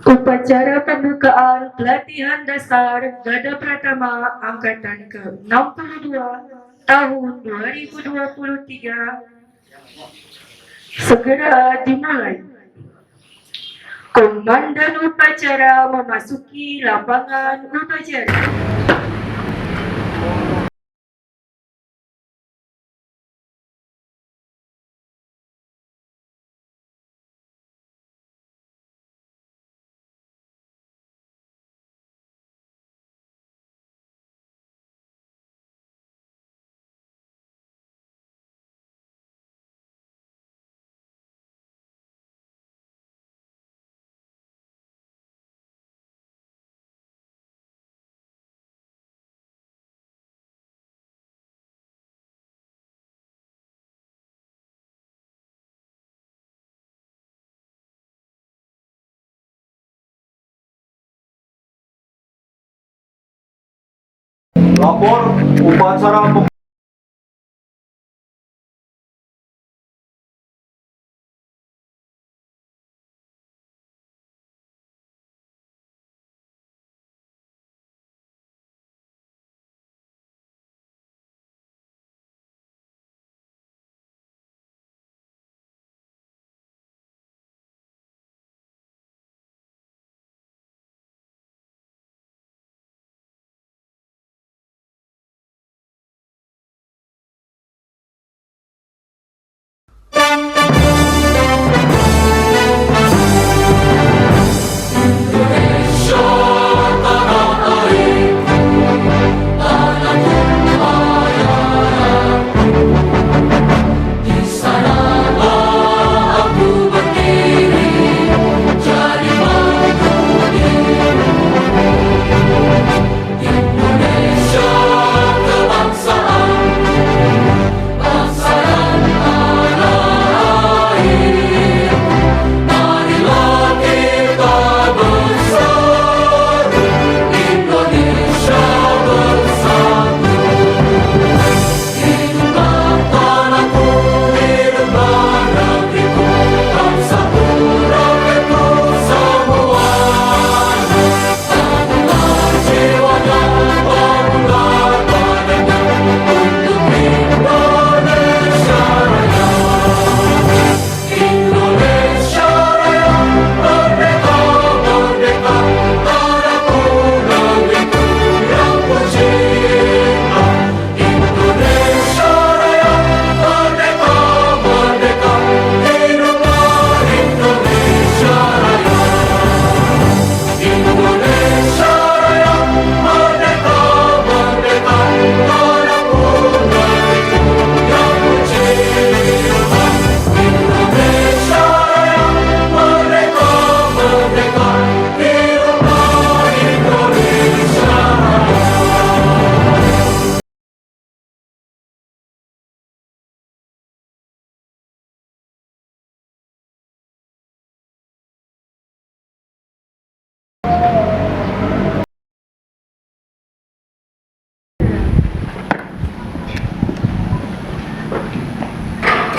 Upacara pembukaan pelatihan dasar Garda Pratama Angkatan ke-62 tahun 2023 segera dimulai. Komandan upacara memasuki lapangan upacara. Lapor upacara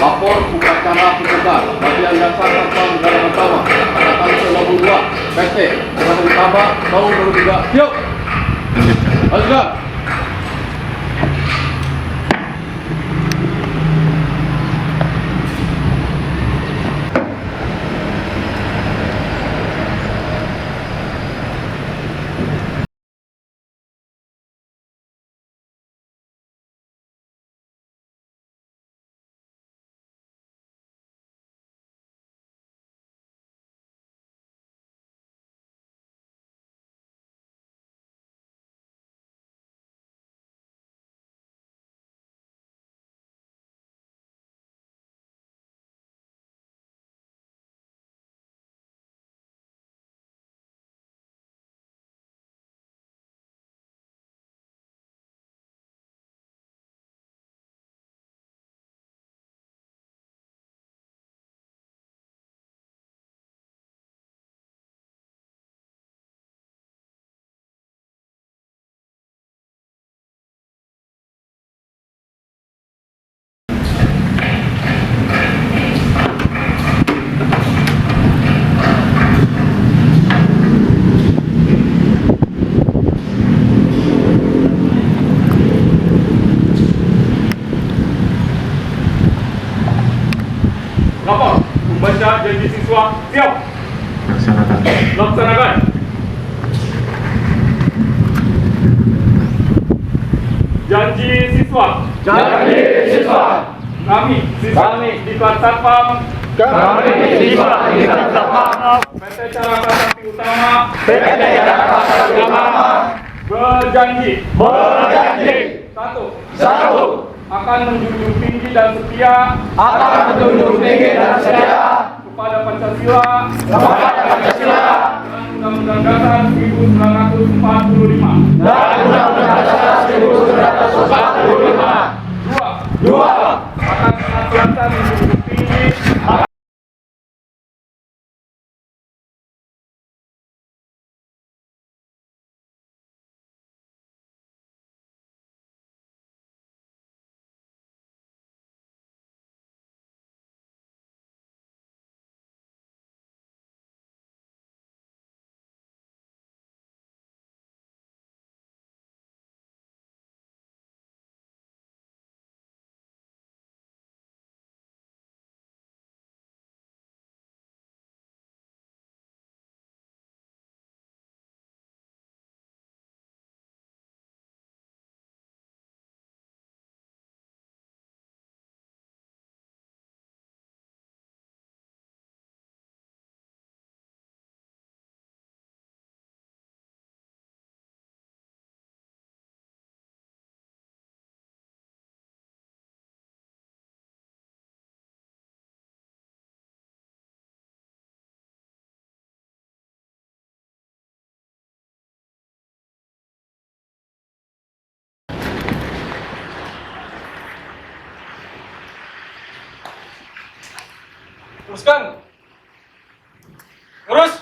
lapor upacara pembukaan bagian dasar Satuan Udara Pertama Angkatan ke-62 PT Angkatan Utama tahun 2003. Siap. Lanjutkan. Laksanakan. Janji siswa. Janji siswa. Kami siswa di kelas Satpam. Kami siswa di kelas Satpam. PT Caraka Sakti Utama. PT Caraka Sakti Utama. Berjanji. Satu. Akan menjunjung tinggi dan setia kepada Pancasila. Dan Undang-Undang Dasar 1945. Dua. Akan senantiasa menjunjung tinggi teruskan. Terus.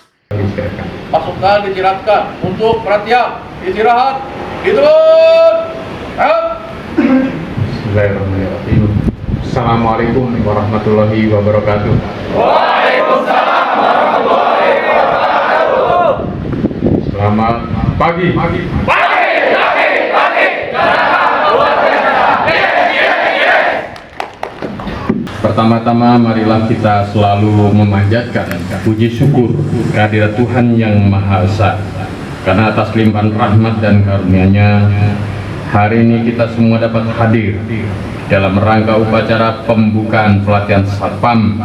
Pasukan dijeratkan untuk perhatian, istirahat, diturun. Bismillahirrahmanirrahim. Assalamualaikum warahmatullahi wabarakatuh. Waalaikumsalam warahmatullahi wabarakatuh. Selamat pagi. Pertama-tama marilah kita selalu memanjatkan puji syukur kehadirat Tuhan yang Maha Esa, karena atas limpahan rahmat dan karunia-Nya hari ini kita semua dapat hadir dalam rangka upacara pembukaan pelatihan Satpam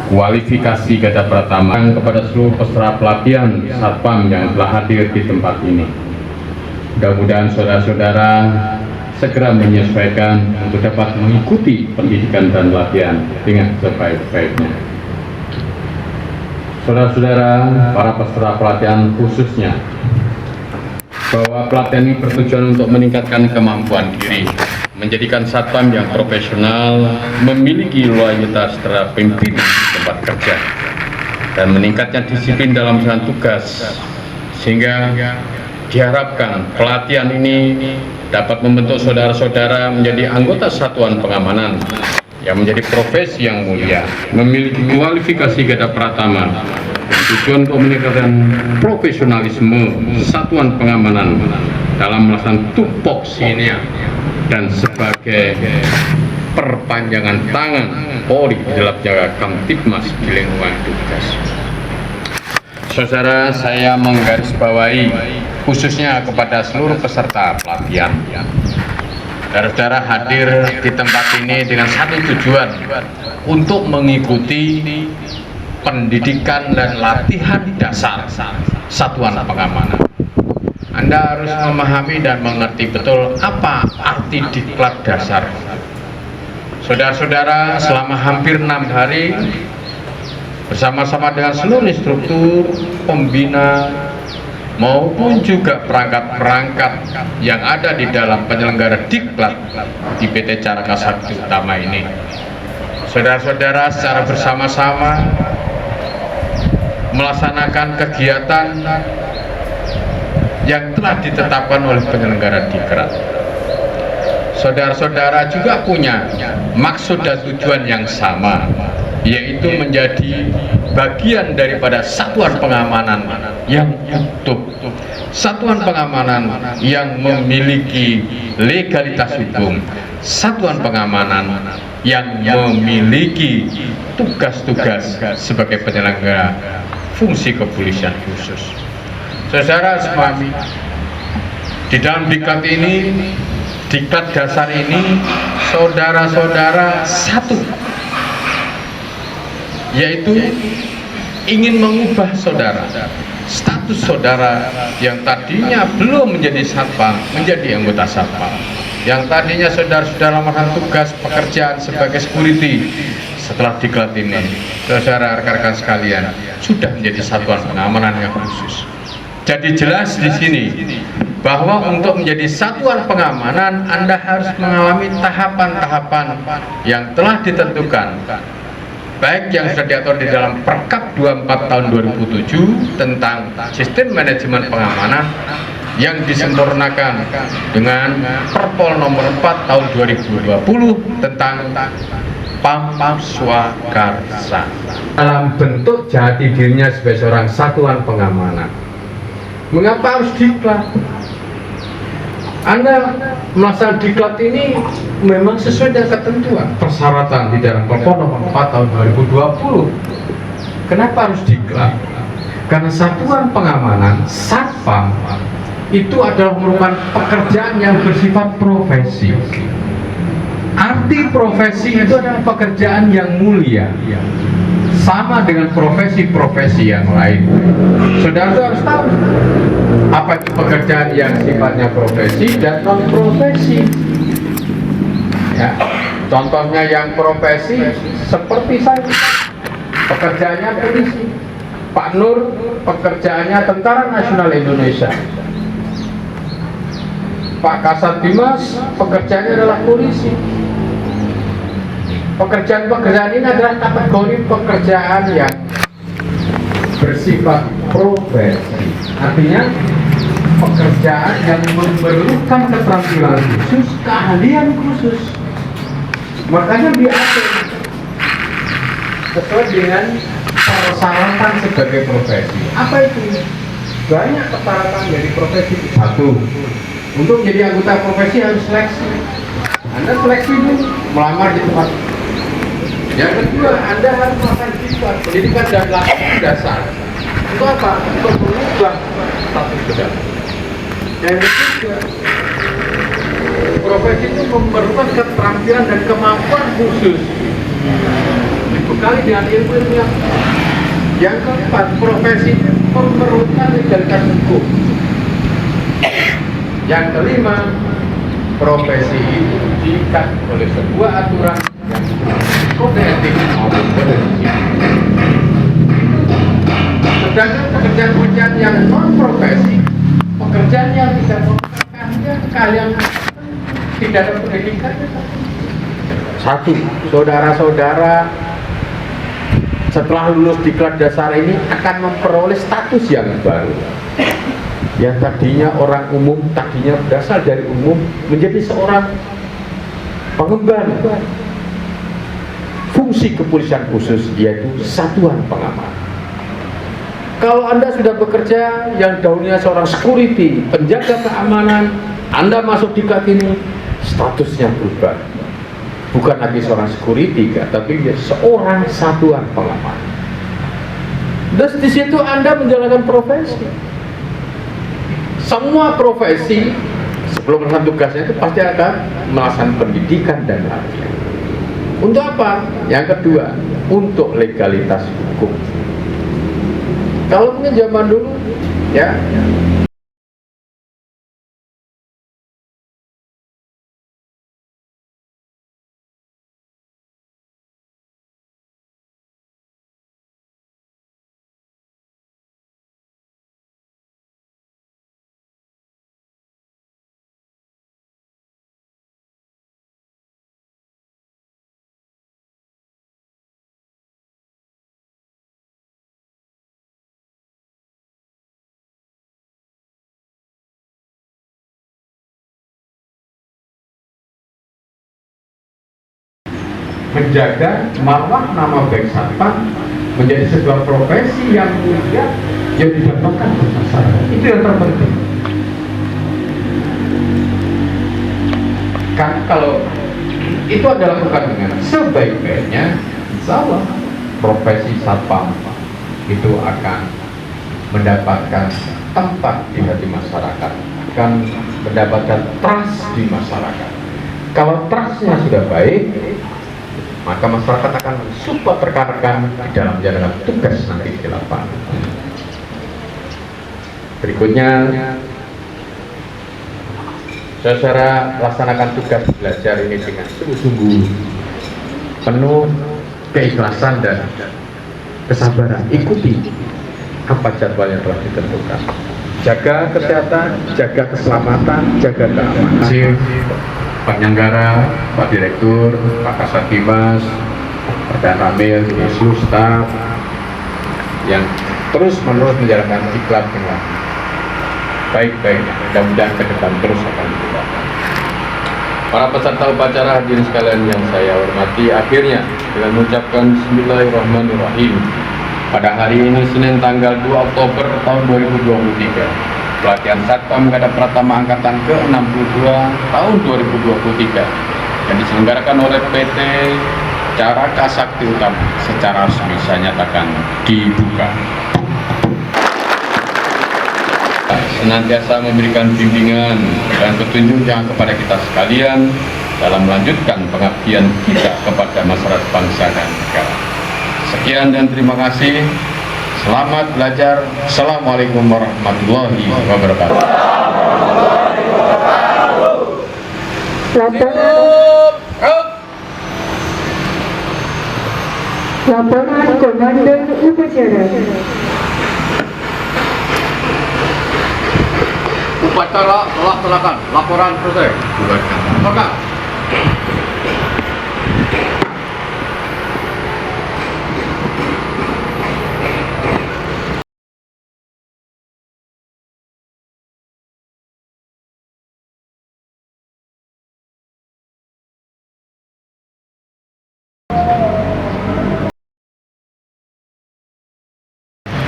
kualifikasi Gada Pratama kepada seluruh peserta pelatihan Satpam yang telah hadir di tempat ini. Mudah-mudahan saudara-saudara segera menyesuaikan untuk dapat mengikuti pendidikan dan latihan dengan sebaik-baiknya. Saudara-saudara, para peserta pelatihan khususnya, bahwa pelatihan ini bertujuan untuk meningkatkan kemampuan diri, menjadikan satpam yang profesional, memiliki loyalitas terhadap pimpinan di tempat kerja, dan meningkatnya disiplin dalam melaksanakan tugas, sehingga diharapkan pelatihan ini dapat membentuk saudara-saudara menjadi anggota satuan pengamanan yang menjadi profesi yang mulia, memiliki kualifikasi Gada Pratama, tujuan untuk meningkatkan profesionalisme satuan pengamanan dalam melaksanakan tupoksinya dan sebagai perpanjangan tangan Polri dalam jaga Kamtibmas di lingkungan tugas. Saudara, saya menggarisbawahi khususnya kepada seluruh peserta pelatihan. Saudara hadir di tempat ini dengan satu tujuan, untuk mengikuti pendidikan dan latihan dasar satuan pengamanan. Anda harus memahami dan mengerti betul apa arti diklat dasar. Saudara-saudara, selama hampir 6 hari bersama-sama dengan seluruh instruktur, pembina, maupun juga perangkat-perangkat yang ada di dalam penyelenggara diklat di PT Caraka Sakti Utama ini. Saudara-saudara secara bersama-sama melaksanakan kegiatan yang telah ditetapkan oleh penyelenggara diklat. Saudara-saudara juga punya maksud dan tujuan yang sama, yaitu menjadi bagian daripada satuan pengamanan yang utuh, satuan pengamanan yang memiliki legalitas hukum, satuan pengamanan yang memiliki tugas-tugas sebagai penyelenggara fungsi kepolisian khusus. Saudara semami, di dalam diklat ini, diklat dasar ini, saudara-saudara satu, yaitu ingin mengubah saudara, status saudara yang tadinya belum menjadi satpam menjadi anggota satpam, yang tadinya saudara-saudara melakukan tugas pekerjaan sebagai security. Setelah diklat ini, saudara rekan-rekan sekalian sudah menjadi satuan pengamanan yang khusus. Jadi jelas di sini bahwa untuk menjadi satuan pengamanan Anda harus mengalami tahapan-tahapan yang telah ditentukan, baik yang sudah diatur di dalam Perkap 24 tahun 2007 tentang sistem manajemen pengamanan yang disempurnakan dengan Perpol nomor 4 tahun 2020 tentang Pam Swakarsa dalam bentuk jati dirinya sebagai seorang satuan pengamanan. Mengapa harus diklat? Anda melaksanakan diklat ini memang sesuai dengan ketentuan persyaratan di dalam Perpol nomor 4 tahun 2020. Kenapa harus diklat? Karena satuan pengamanan satpam itu adalah merupakan pekerjaan yang bersifat profesi. Arti profesi itu adalah pekerjaan yang mulia, sama dengan profesi-profesi yang lain. Saudara harus tahu apa itu pekerjaan yang sifatnya profesi dan non profesi. Ya, contohnya yang profesi seperti saya, pekerjaannya polisi. Pak Nur pekerjaannya Tentara Nasional Indonesia. Pak Kasat Dimas pekerjaannya adalah polisi. Pekerjaan-pekerjaan ini adalah kategori pekerjaan yang bersifat profesi. Artinya pekerjaan yang memerlukan keterampilan khusus, keahlian khusus. Makanya diatur sesuai dengan persyaratan sebagai profesi. Apa itu? Banyak persyaratan dari profesi. Satu, untuk menjadi anggota profesi harus seleksi. Anda seleksi dulu, melamar di tempat. Yang kedua, Anda harus melakukan pendidikan dan pelatihan dasar. Untuk apa? Untuk mengubah status saudara. Yang ketiga, profesi itu memerlukan keterampilan dan kemampuan khusus, dibekali dengan ilmu yang. Yang keempat, profesi itu memerlukan legalitas hukum. Yang kelima, profesi itu diikat oleh sebuah aturan yang kode etik maupun kode disiplin. Sedangkan pekerjaan-pekerjaan yang non profesi, pekerjaan yang tidak memerlukan kalian tidak ada pendidikan. Satu, saudara-saudara setelah lulus diklat dasar ini akan memperoleh status yang baru. Yang tadinya orang umum, tadinya berasal dari umum, menjadi seorang pengemban fungsi kepolisian khusus, yaitu satuan pengamanan. Kalau Anda sudah bekerja yang dahulunya seorang security, penjaga keamanan, Anda masuk diklat ini, statusnya berubah. Bukan lagi seorang security, tapi seorang satuan pengamanan. Dan di situ Anda menjalankan profesi. Semua profesi sebelum melakukan tugasnya itu pasti akan melaksanakan pendidikan dan latihan. Untuk apa? Yang kedua, untuk legalitas hukum. Kalau mungkin zaman dulu, ya. Menjaga marwah nama baik satpam menjadi sebuah profesi yang mulia yang didapatkan masyarakat. Itu yang terpenting. Kan kalau itu adalah bukan dengan sebaik-baiknya, insya Allah profesi satpam itu akan mendapatkan tempat di hati masyarakat, akan mendapatkan trust di masyarakat. Kalau trustnya sudah baik, maka masyarakat akan support rekan-rekan di dalam menjalankan tugas nanti di lapangan. Berikutnya, saudara laksanakan tugas belajar ini dengan sungguh-sungguh, penuh keikhlasan dan kesabaran. Ikuti apa jadwal yang telah ditentukan. Jaga kesehatan, jaga keselamatan, jaga keamanan. Pak Nyanggara, Pak Direktur, Pak Kasat Bimas, Pak Ramil, seluruh staf yang terus-menerus menjalankan iklan dengan baik-baik. Mudah-mudahan ke depan terus akan dilakukan. Para peserta upacara hadirin sekalian yang saya hormati, akhirnya dengan mengucapkan Bismillahirrahmanirrahim, pada hari ini Senin tanggal 2 Oktober tahun 2023, pelatihan Satpam Gada Pratama Angkatan ke-62 tahun 2023 yang diselenggarakan oleh PT Caraka Sakti Utama secara resmi saya nyatakan dibuka. Senantiasa memberikan bimbingan dan petunjuk kepada kita sekalian dalam melanjutkan pengabdian kita kepada masyarakat bangsa dan negara. Sekian dan terima kasih. Selamat belajar. Assalamualaikum warahmatullahi wabarakatuh. Laporan Komandan Upacara. Upacara telah dilaksanakan. Laporan selesai. Bubarkan.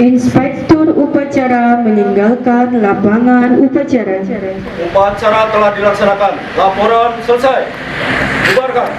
Inspektur upacara meninggalkan lapangan upacara. Upacara telah dilaksanakan. Laporan selesai. Bubarkan.